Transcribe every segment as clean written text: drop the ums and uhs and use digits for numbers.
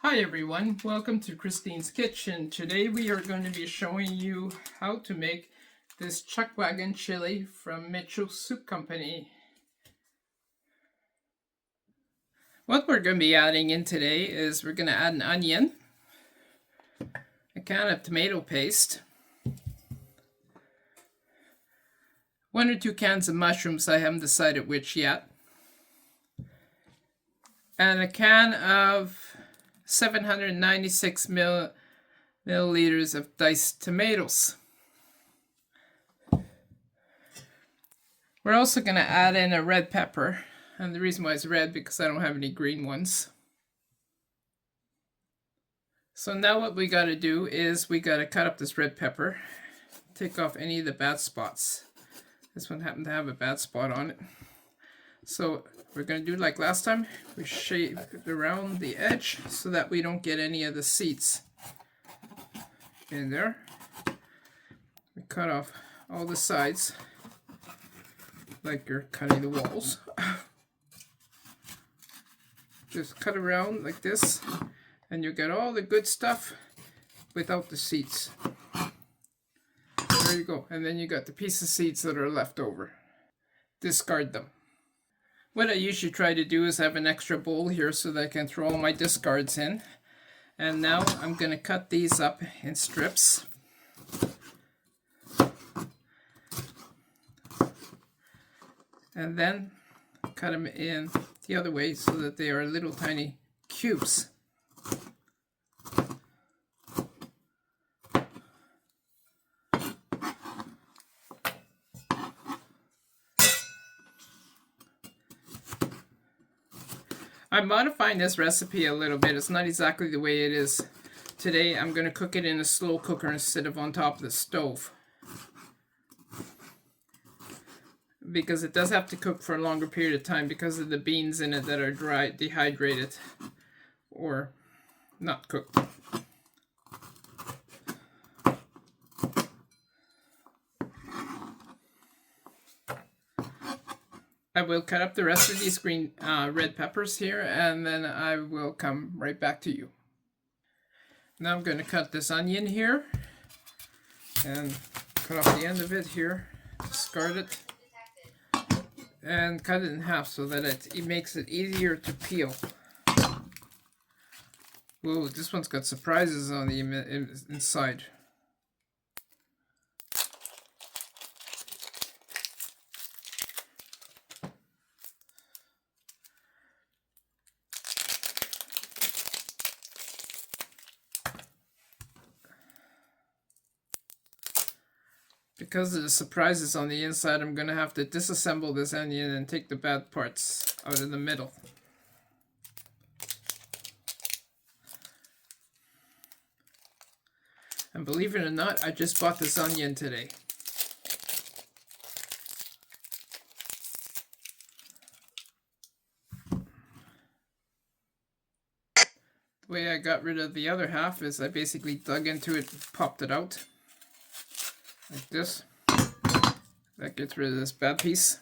Hi everyone, welcome to Christine's Kitchen. Today we are going to be showing you how to make this Chuckwagon chili from Mitchell's Soup Company. What we're going to be adding in today is we're going to add an onion, a can of tomato paste, 1 or 2 cans of mushrooms, I haven't decided which yet, and a can of 796 milliliters of diced tomatoes. We're also going to add in a red pepper, and the reason why it's red because I don't have any green ones. So now what we got to do is we got to cut up this red pepper, take off any of the bad spots. This one happened to have a bad spot on it. So we're going to do like last time, we shave it around the edge so that we don't get any of the seeds in there. We cut off all the sides like you're cutting the walls. Just cut around like this and you get all the good stuff without the seeds. There you go. And then you got the piece of seeds that are left over. Discard them. What I usually try to do is have an extra bowl here so that I can throw all my discards in. And now I'm going to cut these up in strips. And then cut them in the other way so that they are little tiny cubes. I'm modifying this recipe a little bit. It's not exactly the way it is today. I'm going to cook it in a slow cooker instead of on top of the stove, because it does have to cook for a longer period of time because of the beans in it that are dry, dehydrated, or not cooked. I will cut up the rest of these green red peppers here, and then I will come right back to you. Now I'm going to cut this onion here and cut off the end of it here, discard it, and cut it in half so that it makes it easier to peel. Whoa, this one's got surprises on the inside. Because of the surprises on the inside, I'm going to have to disassemble this onion and take the bad parts out of the middle. And believe it or not, I just bought this onion today. The way I got rid of the other half is I basically dug into it and popped it out. Like this. That gets rid of this bad piece.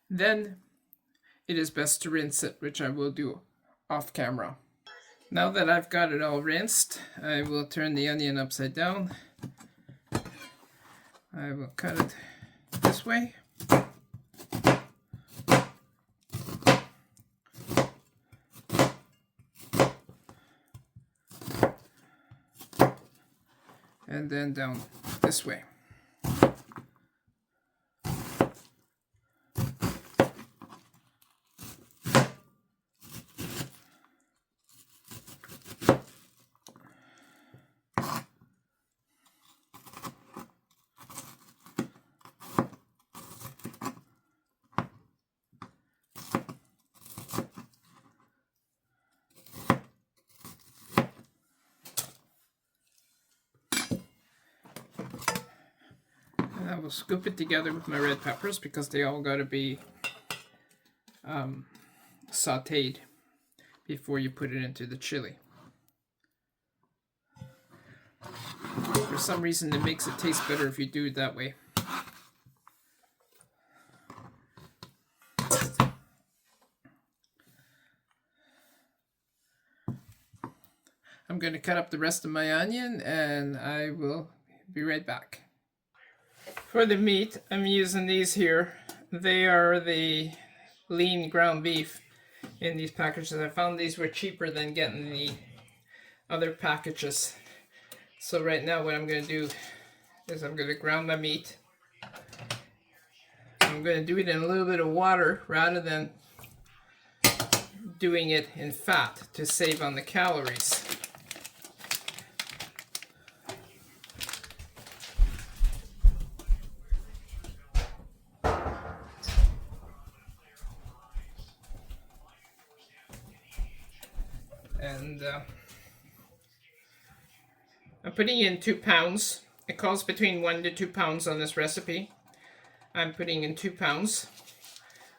Then it is best to rinse it, which I will do off camera. Now that I've got it all rinsed, I will turn the onion upside down. I will cut it this way. And then down this way. I will scoop it together with my red peppers because they all got to be sauteed before you put it into the chili. For some reason, it makes it taste better if you do it that way. I'm going to cut up the rest of my onion and I will be right back. For the meat, I'm using these here. They are the lean ground beef in these packages. I found these were cheaper than getting the other packages. So right now what I'm going to do is I'm going to ground my meat. I'm going to do it in a little bit of water rather than doing it in fat to save on the calories. And I'm putting in 2 pounds. It calls between 1 to 2 pounds on this recipe. I'm putting in 2 pounds.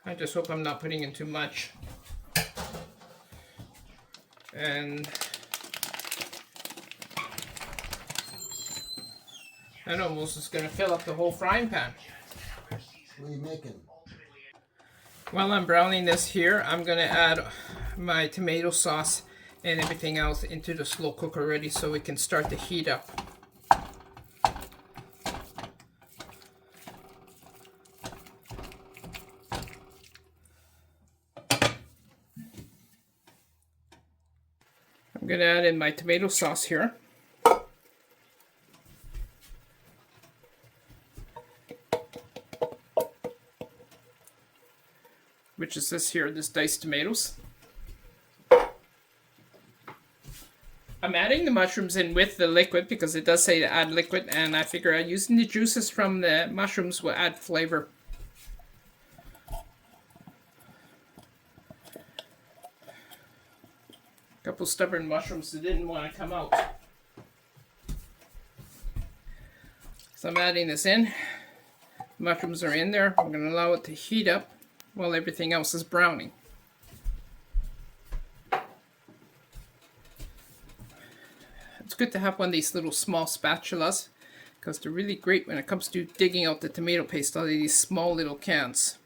I just hope I'm not putting in too much. And that almost is going to fill up the whole frying pan. What are you making? While I'm browning this here, I'm going to add my tomato sauce and everything else into the slow cooker ready so we can start to heat up. I'm going to add in my tomato sauce here. Which is this here, this diced tomatoes. I'm adding the mushrooms in with the liquid because it does say to add liquid, and I figure using the juices from the mushrooms will add flavor. A couple stubborn mushrooms that didn't want to come out. So I'm adding this in. Mushrooms are in there. I'm going to allow it to heat up while everything else is browning. It's good to have one of these little small spatulas because they're really great when it comes to digging out the tomato paste out of these small little cans.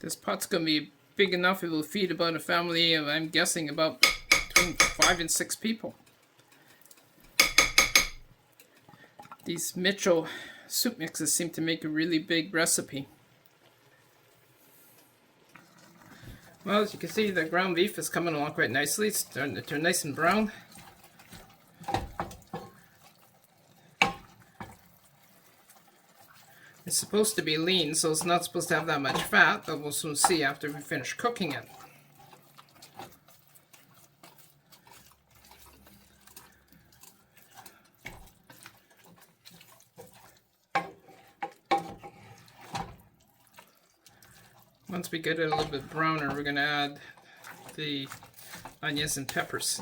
This pot's going to be big enough, it will feed about a family of, I'm guessing, about between 5 and 6 people. These Mitchell soup mixes seem to make a really big recipe. Well, as you can see, the ground beef is coming along quite nicely. It's starting to turn nice and brown. It's supposed to be lean, so it's not supposed to have that much fat, but we'll soon see after we finish cooking it. Once we get it a little bit browner, we're going to add the onions and peppers.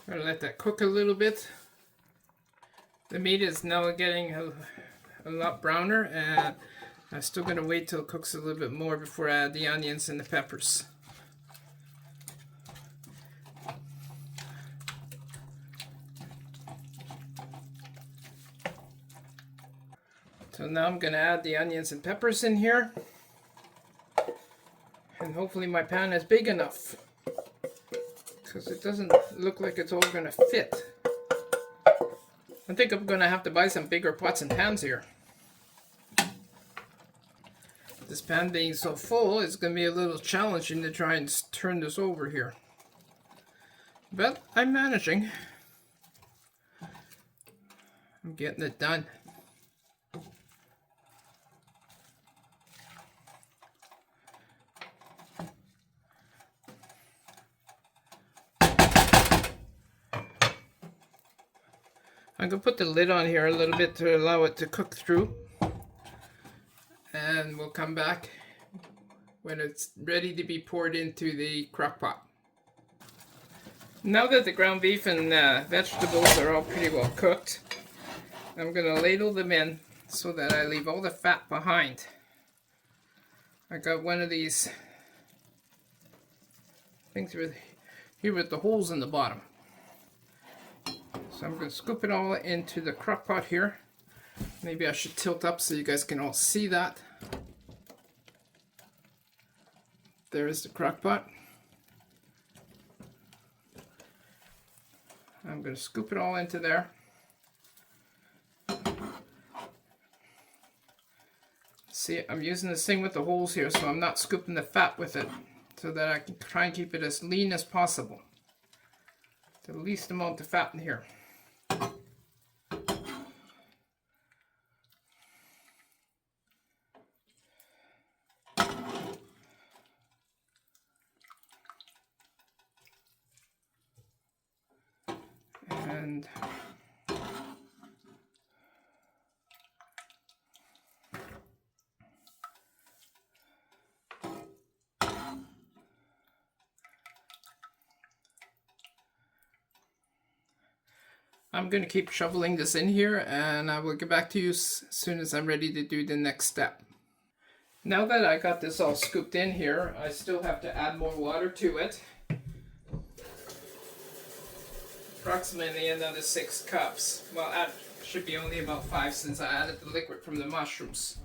I'm going to let that cook a little bit. The meat is now getting a lot browner, and I'm still going to wait till it cooks a little bit more before I add the onions and the peppers. So now I'm going to add the onions and peppers in here, and hopefully my pan is big enough because it doesn't look like it's all going to fit. I think I'm going to have to buy some bigger pots and pans here. This pan being so full, it's going to be a little challenging to try and turn this over here. But I'm managing. I'm getting it done. I'm going to put the lid on here a little bit to allow it to cook through. And we'll come back when it's ready to be poured into the crock pot. Now that the ground beef and vegetables are all pretty well cooked, I'm going to ladle them in so that I leave all the fat behind. I got one of these things here with the holes in the bottom. So I'm going to scoop it all into the crock pot here. Maybe I should tilt up so you guys can all see that. There is the crock pot. I'm going to scoop it all into there. See, I'm using this thing with the holes here, so I'm not scooping the fat with it, so that I can try and keep it as lean as possible. The least amount of fat in here. And I'm going to keep shoveling this in here, and I will get back to you as soon as I'm ready to do the next step. Now that I got this all scooped in here, I still have to add more water to it. Approximately another 6 cups. Well, that should be only about 5 since I added the liquid from the mushrooms.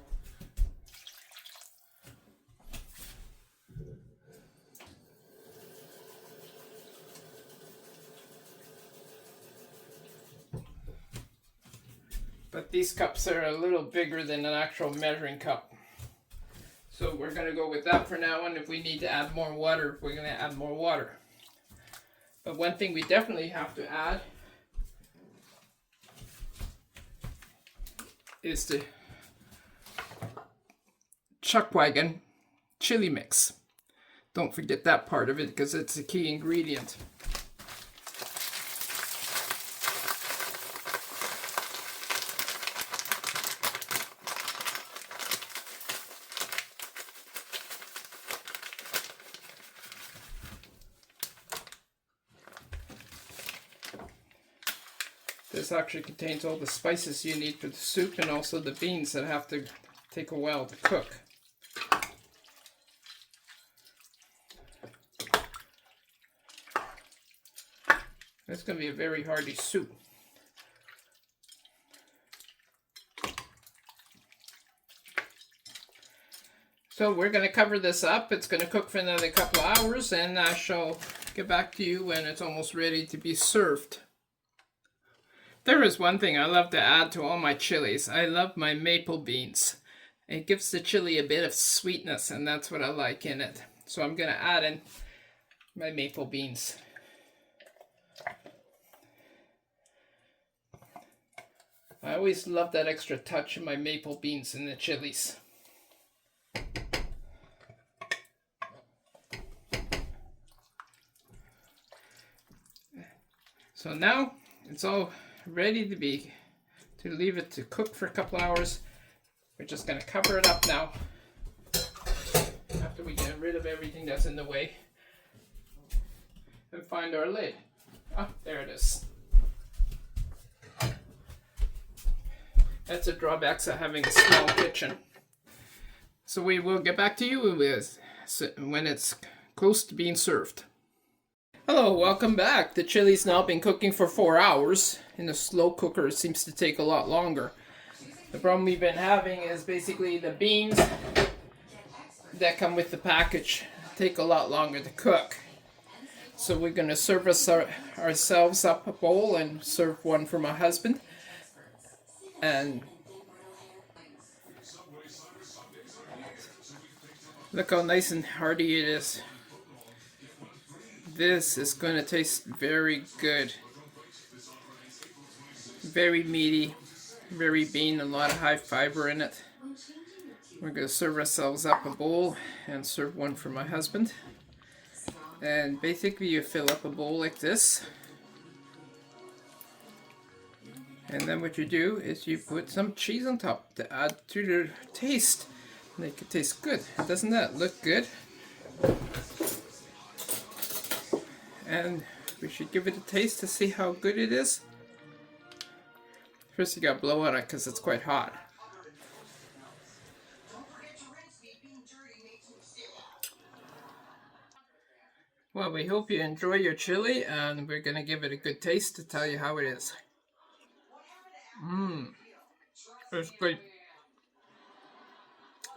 But these cups are a little bigger than an actual measuring cup. So we're going to go with that for now, and if we need to add more water, we're going to add more water. But one thing we definitely have to add is the Chuckwagon chili mix. Don't forget that part of it because it's a key ingredient. This actually contains all the spices you need for the soup and also the beans that have to take a while to cook. It's going to be a very hearty soup. So we're going to cover this up. It's going to cook for another couple of hours, and I shall get back to you when it's almost ready to be served. There is one thing I love to add to all my chilies. I love my maple beans. It gives the chili a bit of sweetness, and that's what I like in it. So I'm going to add in my maple beans. I always love that extra touch of my maple beans in the chilies. So now it's all ready to leave it to cook for a couple hours. We're just going to cover it up now after we get rid of everything that's in the way and find our lid. Ah, there it is. That's a drawback of having a small kitchen. So we will get back to you when it's close to being served. Hello, welcome back. The chili's now been cooking for 4 hours. In a slow cooker, it seems to take a lot longer. The problem we've been having is basically the beans that come with the package take a lot longer to cook. So we're going to serve ourselves up a bowl and serve one for my husband. And look how nice and hearty it is. This is going to taste very good. Very meaty, very bean, a lot of high fiber in it. We're going to serve ourselves up a bowl and serve one for my husband. And basically you fill up a bowl like this. And then what you do is you put some cheese on top to add to your taste. Make it taste good. Doesn't that look good? And we should give it a taste to see how good it is. First you gotta blow on it because it's quite hot. Well, we hope you enjoy your chili, and we're gonna give it a good taste to tell you how it is. It's great.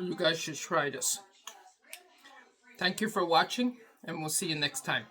You guys should try this. Thank you for watching, and we'll see you next time.